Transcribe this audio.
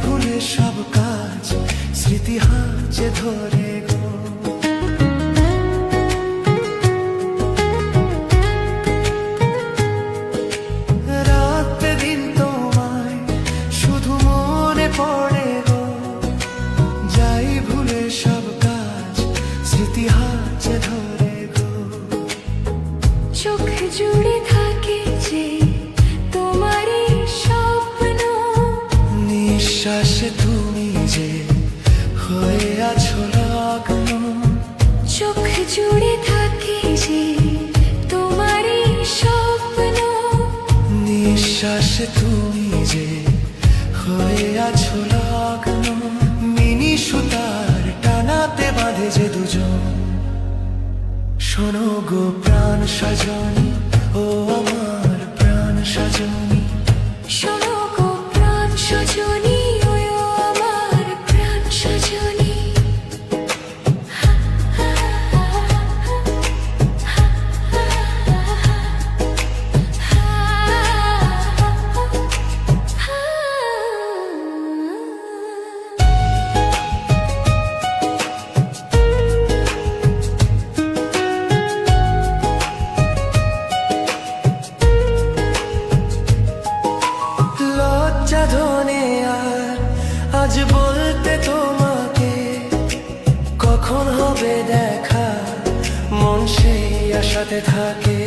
ভুলে সব কাজ স্মৃতি হাঁচে ধরে গো। রাত দিন তোমায় শুধু মনে পড়ে গো, যাই ভুলে সব কাজ স্মৃতি হাঁচে ধরে গো। চোখ জুড়ে থাকে যে তোমারই স্বপ্ন, নিঃশ্বাসে তুমি যে হয়ে আছো লগ্ন। চোখ জুড়ে থাকে যে তোমারই স্বপ্ন, নিঃশ্বাসে তুমি যে হয়ে আছো লগ্ন। মিনি সুতার টানাতে বাঁধে যে দুজন, শোনো গো প্রাণ সজনী, ও আমার প্রাণ সজনী। শোনো গো প্রাণ সজনী, ও আমার প্রাণ সজনী। লজ্জা ধনে আর আজ বলতে তোমাকে, কখন হবে দেখা মন সেই আশাতে থাকে।